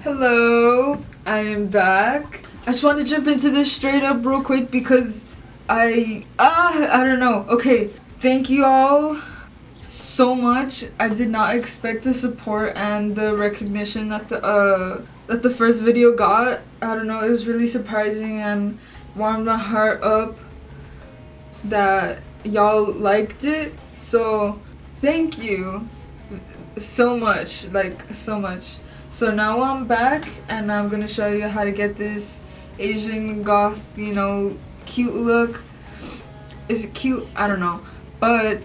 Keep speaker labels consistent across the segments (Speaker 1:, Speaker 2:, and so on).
Speaker 1: Hello, I am back. I just want to jump into this straight up real quick because I don't know. Okay, thank you all so much. I did not expect the support and the recognition that the first video got. I don't know, it was really surprising and warmed my heart up that y'all liked it. So thank you so much, like so much. So now I'm back and I'm gonna show you how to get this Asian goth, you know, cute look. Is it cute? I don't know. But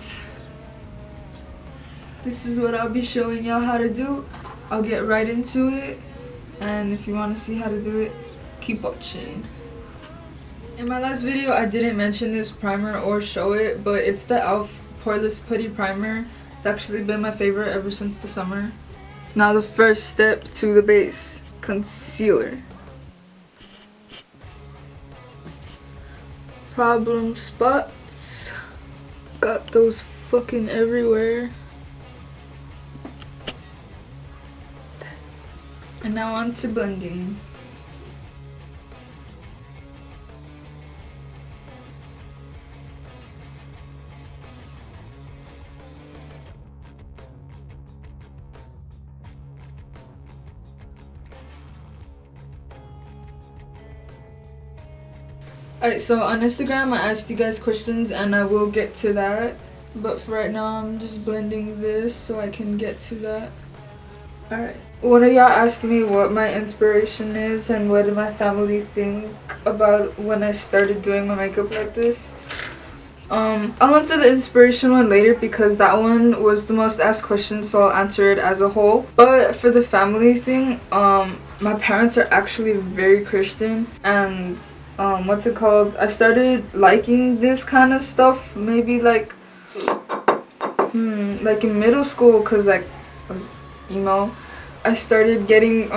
Speaker 1: this is what I'll be showing y'all how to do. I'll get right into it. And if you want to see how to do it, keep watching. In my last video, I didn't mention this primer or show it, but it's the e.l.f. Poreless Putty Primer. It's actually been my favorite ever since the summer. Now the first step to the base, concealer. Problem spots. Got those fucking everywhere. And now on to blending. Alright, so on Instagram I asked you guys questions and I will get to that. But for right now I'm just blending this so I can get to that. Alright. One of y'all asked me what my inspiration is and what did my family think about when I started doing my makeup like this. I'll answer the inspiration one later because that one was the most asked question, so I'll answer it as a whole. But for the family thing, my parents are actually very Christian and what's it called? I started liking this kind of stuff maybe like in middle school because like I was emo. I started getting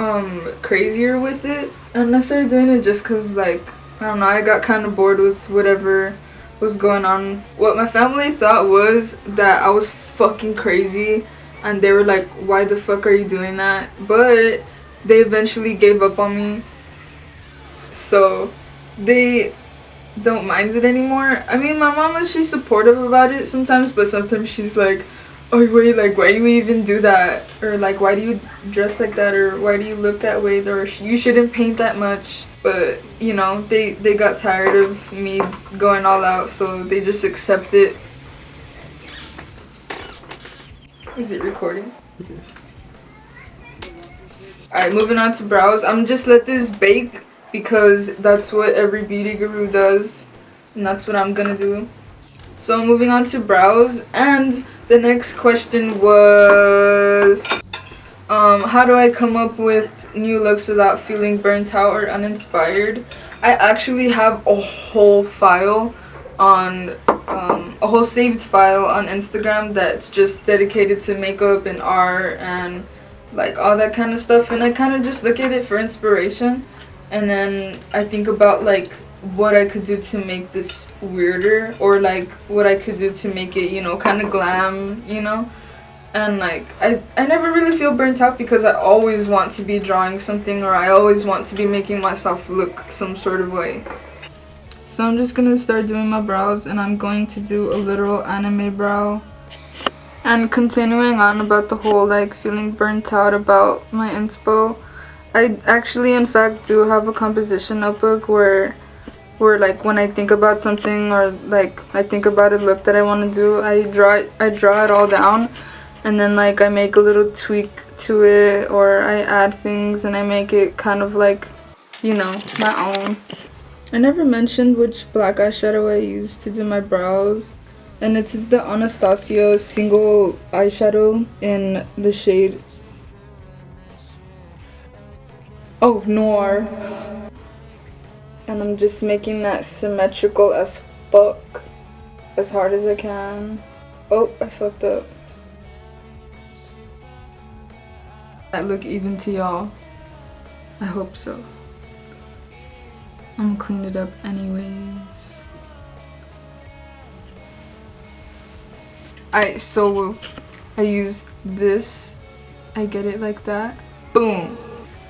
Speaker 1: crazier with it and I started doing it just because like I don't know, I got kind of bored with whatever was going on. What my family thought was that I was fucking crazy and they were like, why the fuck are you doing that? But they eventually gave up on me, so they don't mind it anymore. I mean, my mom she's supportive about it sometimes, but sometimes she's like, oh wait, like why do you even do that, or like why do you dress like that, or why do you look that way, or you shouldn't paint that much. But you know, they got tired of me going all out, so they just accept it. Is it recording? Alright, moving on to brows. I'm just let this bake because that's what every beauty guru does, and that's what I'm gonna do. So moving on to brows, and the next question was how do I come up with new looks without feeling burnt out or uninspired? I actually have a whole file on a whole saved file on Instagram that's just dedicated to makeup and art and like all that kind of stuff, and I kind of just look at it for inspiration. And then I think about like what I could do to make this weirder, or like what I could do to make it, you know, kind of glam, you know. And like I never really feel burnt out because I always want to be drawing something, or I always want to be making myself look some sort of way. So I'm just gonna start doing my brows, and I'm going to do a literal anime brow. And continuing on about the whole like feeling burnt out about my inspo, I actually in fact do have a composition notebook where like when I think about something, or like I think about a look that I want to do, I draw it all down, and then like I make a little tweak to it, or I add things and I make it kind of like, you know, my own. I never mentioned which black eyeshadow I use to do my brows, and it's the Anastasia single eyeshadow in the shade Noir. And I'm just making that symmetrical as fuck, as hard as I can. Oh, I fucked up. That look even to y'all? I hope so. I'm gonna clean it up anyways. Alright, so I use this. I get it like that. Boom.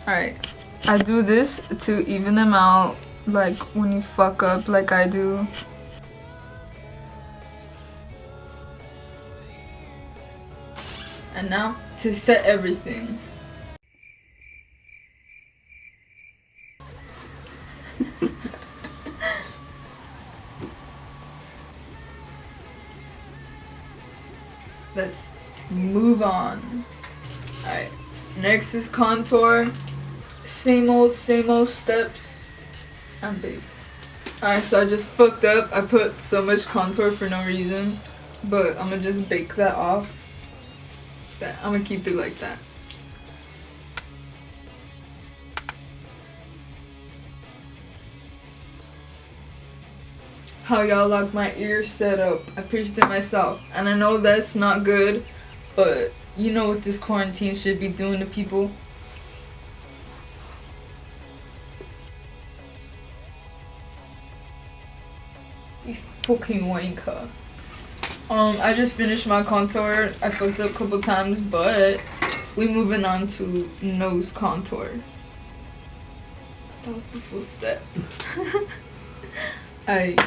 Speaker 1: Alright, I do this to even them out, like when you fuck up like I do. And now to set everything. Let's move on. Alright, next is contour. Same old steps. I'm big. Alright, so I just fucked up. I put so much contour for no reason. But I'm gonna just bake that off. I'm gonna keep it like that. How y'all like my ear set up? I pierced it myself. And I know that's not good, but you know what this quarantine should be doing to people. You fucking wanker. I just finished my contour. I fucked up a couple times, but we moving on to nose contour. That was the full step.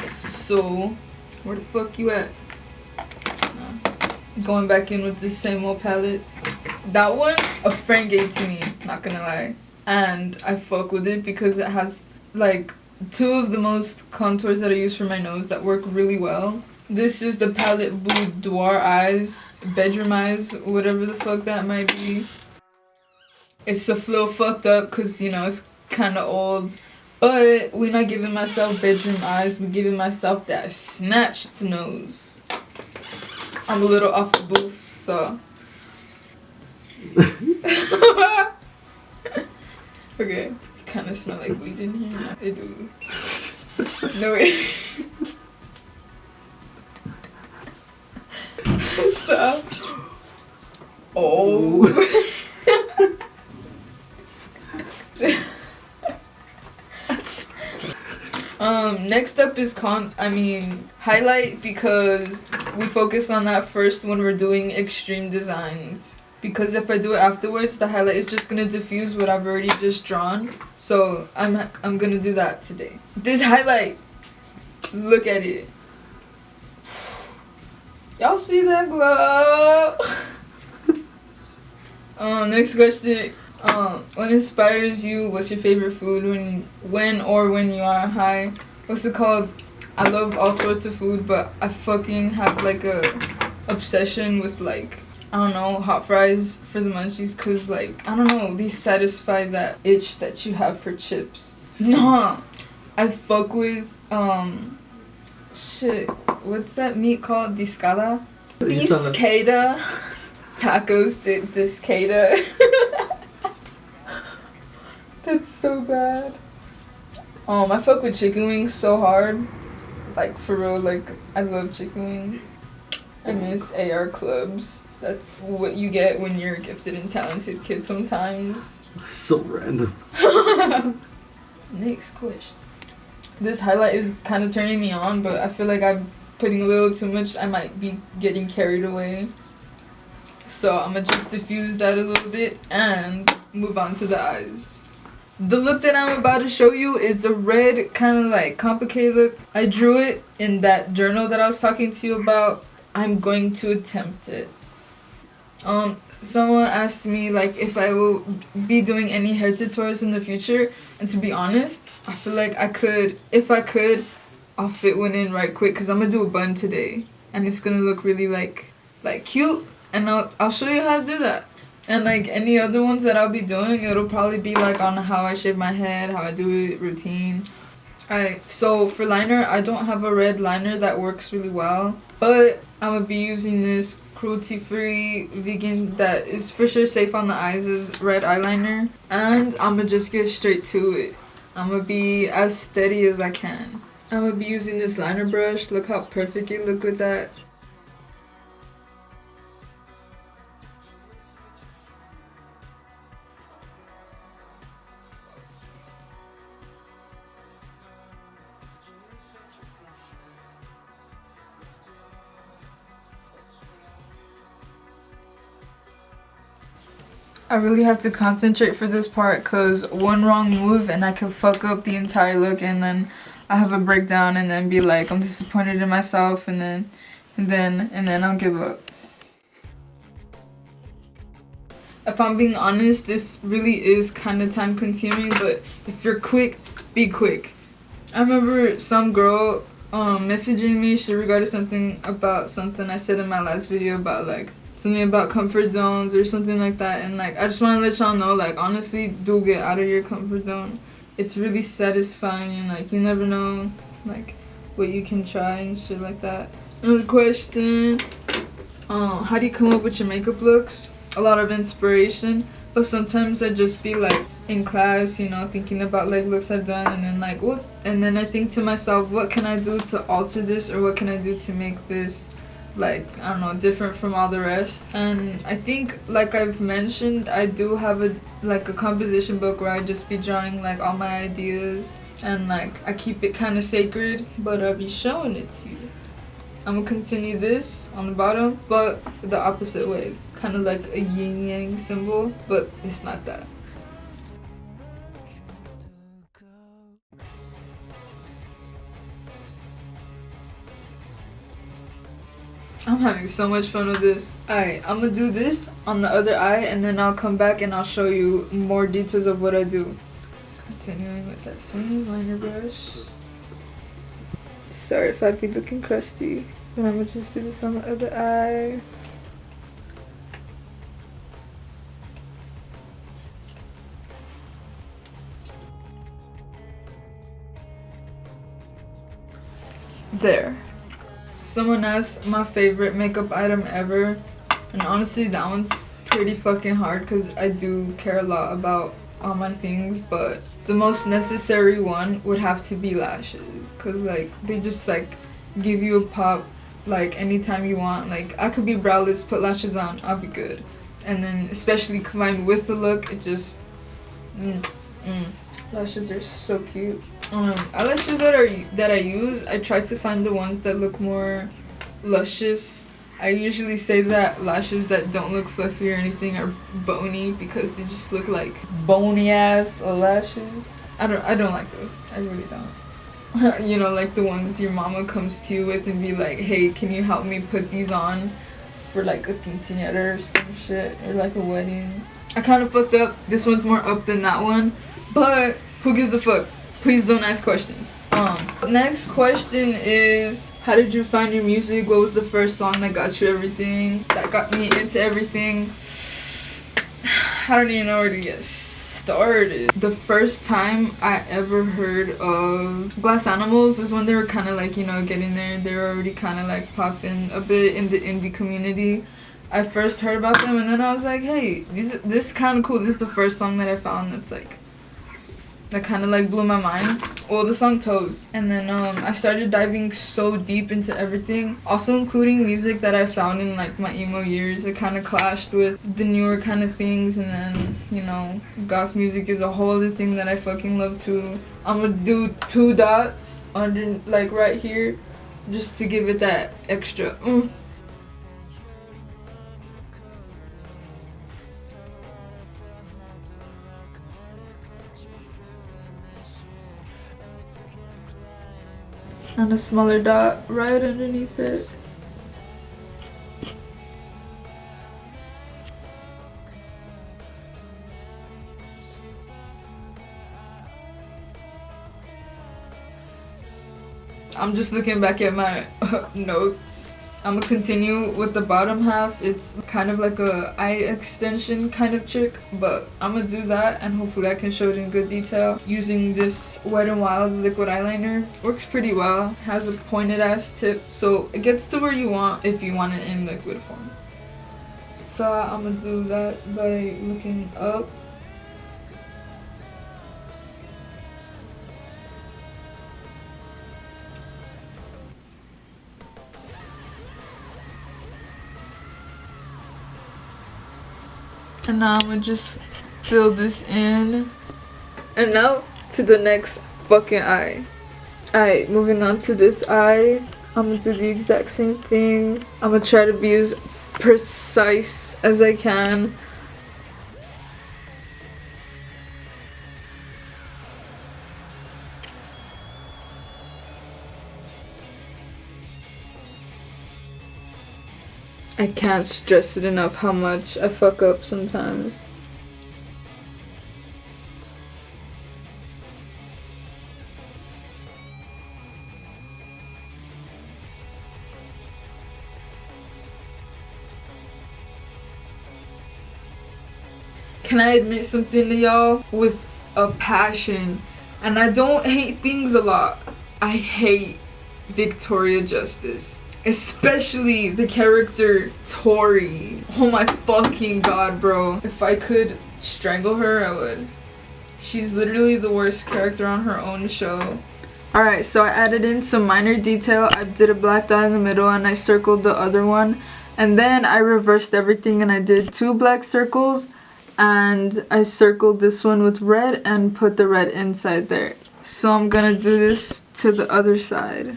Speaker 1: So where the fuck you at? No. Going back in with the same old palette. That one a friend gave to me, not gonna lie. And I fuck with it because it has like 2 of the most contours that I use for my nose that work really well. This is the palette Boudoir Eyes, Bedroom Eyes, whatever the fuck that might be. It's a little fucked up because, you know, it's kind of old. But we're not giving myself bedroom eyes, we're giving myself that snatched nose. I'm a little off the booth, so. Okay, kind of smell like weed in here. It do. No way. Stop. Oh. Next up is highlight, because we focus on that first when we're doing extreme designs. Because if I do it afterwards, the highlight is just gonna diffuse what I've already just drawn. So I'm gonna do that today. This highlight, look at it. Y'all see that glow? Next question. What inspires you? What's your favorite food when you are high? What's it called? I love all sorts of food, but I fucking have like a obsession with like, I don't know, hot fries for the munchies, cause like, I don't know, they satisfy that itch that you have for chips. Nah, I fuck with shit. What's that meat called? Discada? Discada. Tacos de Discada. That's so bad. I fuck with chicken wings so hard. Like, for real, like, I love chicken wings. I miss AR clubs. That's what you get when you're a gifted and talented kid sometimes.
Speaker 2: So random.
Speaker 1: Next question. This highlight is kind of turning me on, but I feel like I'm putting a little too much. I might be getting carried away. So I'm gonna just diffuse that a little bit and move on to the eyes. The look that I'm about to show you is a red, kind of like complicated look. I drew it in that journal that I was talking to you about. I'm going to attempt it. Someone asked me like if I will be doing any hair tutorials in the future, and to be honest, I feel like if I could, I'll fit one in right quick, because I'm gonna do a bun today, and it's gonna look really like cute, and I'll show you how to do that. And like any other ones that I'll be doing, it'll probably be like on how I shave my head, how I do it, routine. Alright, so for liner, I don't have a red liner that works really well, but I'm gonna be using this cruelty-free vegan that is for sure safe on the eyes is red eyeliner, and I'm gonna just get straight to it. I'm gonna be as steady as I can. I'm gonna be using this liner brush. Look how perfect it look with that. I really have to concentrate for this part because one wrong move and I could fuck up the entire look, and then I have a breakdown and then be like, I'm disappointed in myself, and then I'll give up. If I'm being honest, this really is kind of time consuming, but if you're quick, be quick. I remember some girl messaging me, she regarded something about something I said in my last video about like something about comfort zones or something like that, and like I just want to let y'all know, like, honestly, do get out of your comfort zone. It's really satisfying, and like you never know like what you can try and shit like that. Another question, how do you come up with your makeup looks? A lot of inspiration, but sometimes I just be like in class, you know, thinking about like looks I've done, and then like what, and then I think to myself, what can I do to alter this, or what can I do to make this like, I don't know, different from all the rest. And I think, like I've mentioned, I do have a composition book where I just be drawing like all my ideas, and like I keep it kind of sacred, but I'll be showing it to you. I'm gonna continue this on the bottom, but the opposite way, kind of like a yin yang symbol, but it's not that. I'm having so much fun with this. Alright, I'm gonna do this on the other eye, and then I'll come back and I'll show you more details of what I do. Continuing with that same liner brush. Sorry if I be looking crusty, but I'm gonna just do this on the other eye. There. Someone asked my favorite makeup item ever, and honestly that one's pretty fucking hard because I do care a lot about all my things, but the most necessary one would have to be lashes, because like they just like give you a pop like anytime you want. Like I could be browless, put lashes on, I'll be good. And then especially combined with the look, it just lashes are so cute. Eyelashes that I use, I try to find the ones that look more luscious. I usually say that lashes that don't look fluffy or anything are bony, because they just look like bony ass lashes. I don't like those. I really don't. You know, like the ones your mama comes to you with and be like, hey, can you help me put these on for like a quinceañera or some shit, or like a wedding. I kind of fucked up. This one's more up than that one, but who gives a fuck? Please don't ask questions. Next question is, how did you find your music? What was the first song that got you everything? That got me into everything? I don't even know where to get started. The first time I ever heard of Glace Animals is when they were kind of like, you know, getting there. They were already kind of like popping a bit in the indie community. I first heard about them, and then I was like, hey, this kind of cool. This is the first song that I found that's like, that kind of like blew my mind. Well, the song Toes. And then I started diving so deep into everything, also including music that I found in like my emo years. It kind of clashed with the newer kind of things, and then, you know, goth music is a whole other thing that I fucking love too. I'm gonna do 2 dots under, like right here, just to give it that extra and a smaller dot right underneath it. I'm just looking back at my notes. I'm gonna continue with the bottom half. It's kind of like a eye extension kind of trick, but I'm gonna do that, and hopefully I can show it in good detail using this Wet n Wild liquid eyeliner. Works pretty well, has a pointed ass tip, so it gets to where you want if you want it in liquid form. So I'm gonna do that by looking up. And now I'm gonna just fill this in. And now to the next fucking eye. Alright, moving on to this eye. I'm gonna do the exact same thing. I'm gonna try to be as precise as I can. I can't stress it enough how much I fuck up sometimes. Can I admit something to y'all? With a passion. And I don't hate things a lot. I hate Victoria Justice. Especially the character Tori. Oh my fucking god, bro. If I could strangle her, I would. She's literally the worst character on her own show. Alright, so I added in some minor detail. I did a black dot in the middle and I circled the other one. And then I reversed everything and I did 2 black circles. And I circled this one with red and put the red inside there. So I'm gonna do this to the other side.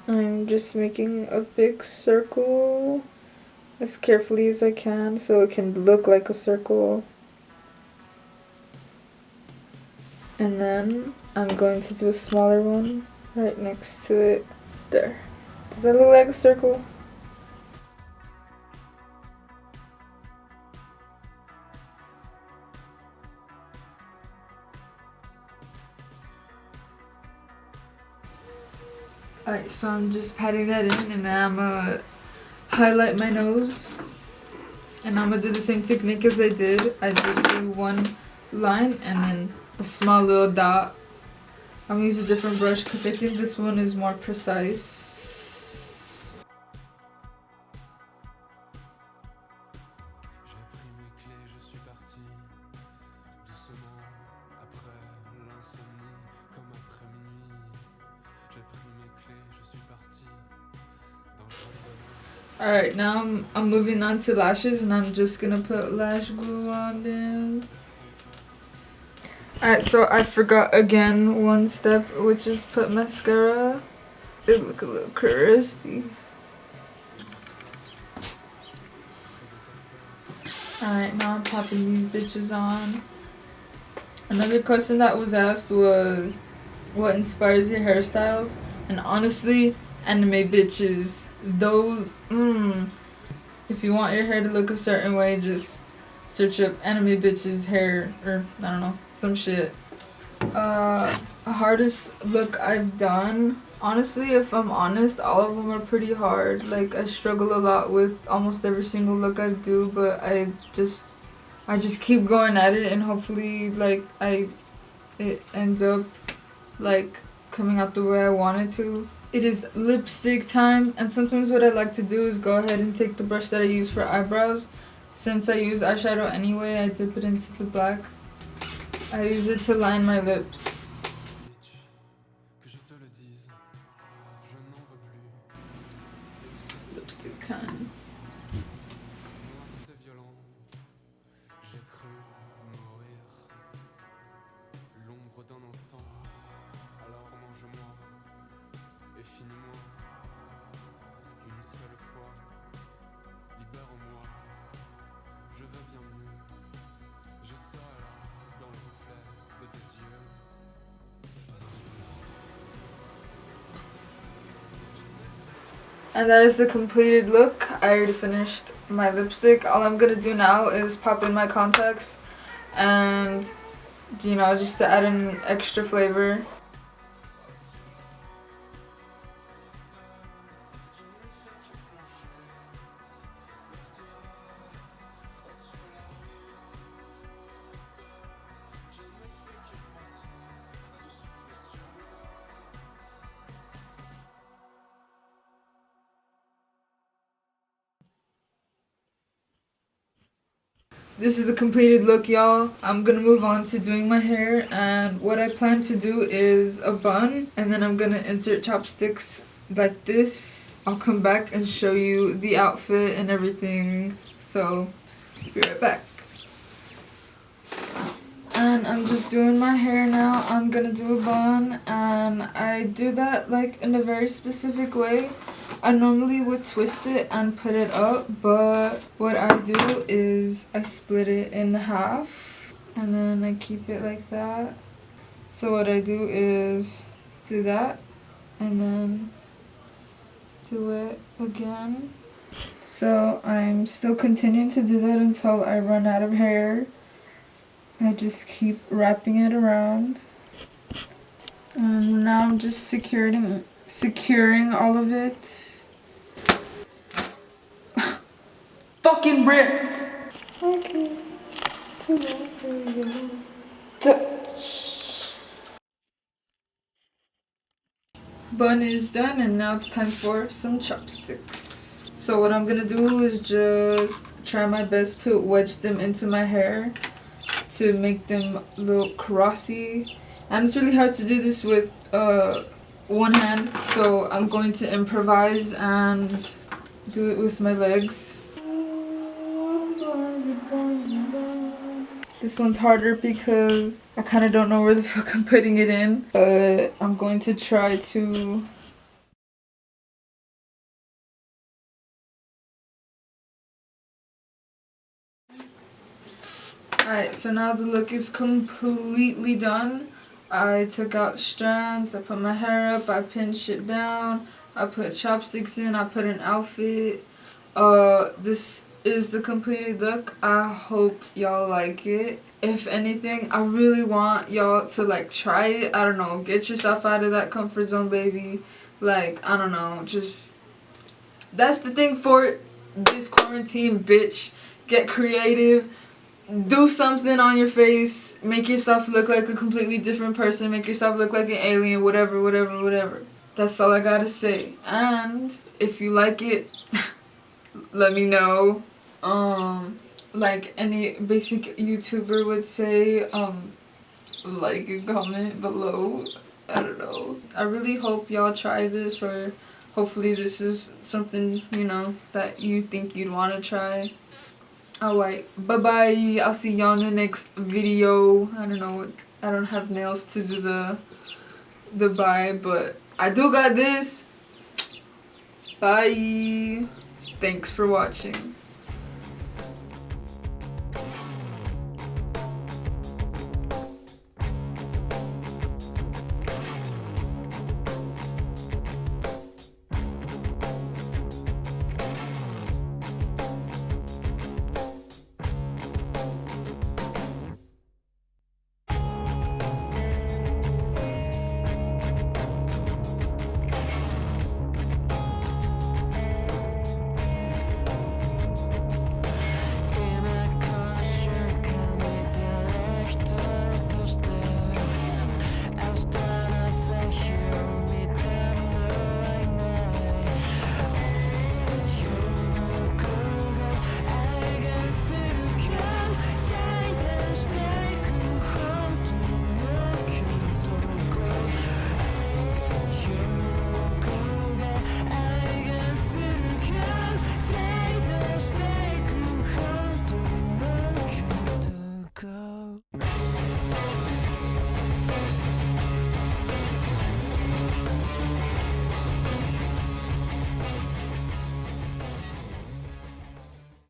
Speaker 1: I'm just making a big circle as carefully as I can so it can look like a circle. And then I'm going to do a smaller one right next to it. There. Does that look like a circle? Alright, so I'm just patting that in and then I'm gonna highlight my nose. And I'm gonna do the same technique as I did. I just do one line and then a small little dot. I'm gonna use a different brush because I think this one is more precise. Alright, now I'm moving on to lashes and I'm just gonna put lash glue on them. Alright, so I forgot again one step, which is put mascara. It look a little crusty. Alright, now I'm popping these bitches on. Another question that was asked was, what inspires your hairstyles? And honestly, anime bitches. Those, if you want your hair to look a certain way, just search up anime bitches hair, or I don't know, some shit. Hardest look I've done. Honestly, if I'm honest, all of them are pretty hard. Like, I struggle a lot with almost every single look I do, but I just keep going at it and hopefully, like, it ends up, like, coming out the way I want it to. It is lipstick time, and sometimes what I like to do is go ahead and take the brush that I use for eyebrows. Since I use eyeshadow anyway, I dip it into the black. I use it to line my lips. Lipstick time. And that is the completed look. I already finished my lipstick. All I'm gonna do now is pop in my contacts and, you know, just to add an extra flavor. This is the completed look, y'all. I'm gonna move on to doing my hair, and what I plan to do is a bun, and then I'm gonna insert chopsticks like this. I'll come back and show you the outfit and everything, so be right back. And I'm just doing my hair now. I'm gonna do a bun, and I do that like in a very specific way. I normally would twist it and put it up, but what I do is I split it in half and then I keep it like that. So what I do is do that and then do it again. So I'm still continuing to do that until I run out of hair. I just keep wrapping it around. And now I'm just securing all of it. Fucking ripped! Okay. Bun is done, and now it's time for some chopsticks. So what I'm gonna do is just try my best to wedge them into my hair to make them a little crossy. And it's really hard to do this with one hand, so I'm going to improvise and do it with my legs. This one's harder because I kind of don't know where the fuck I'm putting it in, but I'm going to try to. Alright, so now the look is completely done. I took out strands, I put my hair up, I pinned shit down, I put chopsticks in, I put an outfit. This is the completed look. I hope y'all like it. If anything, I really want y'all to like try it. I don't know, get yourself out of that comfort zone, baby. Like, I don't know, just that's the thing for this quarantine, bitch. Get creative. Do something on your face. Make yourself look like a completely different person. Make yourself look like an alien. Whatever. That's all I gotta say. And if you like it, let me know. Like any basic YouTuber would say, like and comment below. I don't know. I really hope y'all try this, or hopefully this is something, you know, that you think you'd want to try. Alright, bye bye. I'll see y'all in the next video. I don't know what, I don't have nails to do the bye, but I do got this. Bye. Thanks for watching.